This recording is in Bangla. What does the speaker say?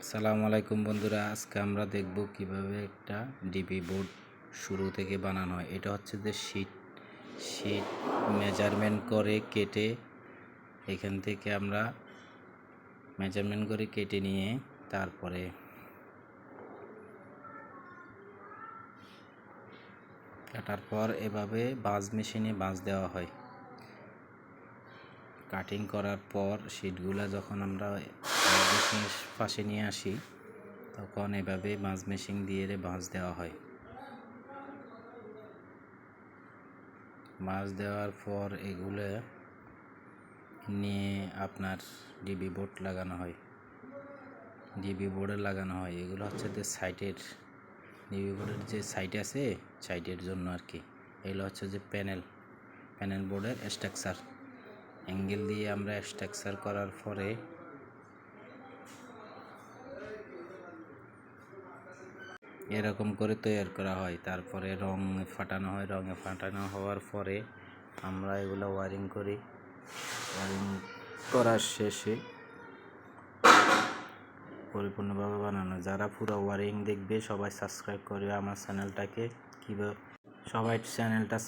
আসসালামু আলাইকুম বন্ধুরা, আজকে আমরা দেখব কিভাবে একটা ডিবি বোর্ড শুরু থেকে বানানো হয়। এটা হচ্ছে যে শীট মেজারমেন্ট করে কেটে এখান থেকে আমরা মেজারমেন্ট করে কেটে নিয়ে তারপরে কাটার পর এভাবে বাঁশ মেশিনে বাঁশ দেওয়া হয়। কাটিং করার পর শীটগুলো যখন আমরা মেশিনের পাশে নিয়ে আসি তখন এভাবে বাঁশ মেশিন দিয়ে বাঁশ দেওয়া হয়। বাঁশ দেওয়ার পর এগুলো নিয়ে আপনার ডিবি বোর্ড লাগানো হয়। এগুলো হচ্ছে যে সাইটের ডিবি বোর্ডের যে সাইট আছে সাইটের জন্য আর কি। এগুলো হচ্ছে যে প্যানেল বোর্ডের স্ট্রাকচার। অ্যাঙ্গেল দিয়ে আমরা স্ট্রাকচার করার পরে এরকম করে তৈরি করা হয়। তারপরে রং ফাটানো হয়। রঙে ফাটানো হওয়ার পরে আমরা এগুলো ওয়ারিং করি। ওয়ারিং করার শেষে পরিপূর্ণভাবে বানানো। যারা পুরো ওয়ারিং দেখবে সবাই সাবস্ক্রাইব করবে আমার চ্যানেলটাকে। সবাই চ্যানেলটা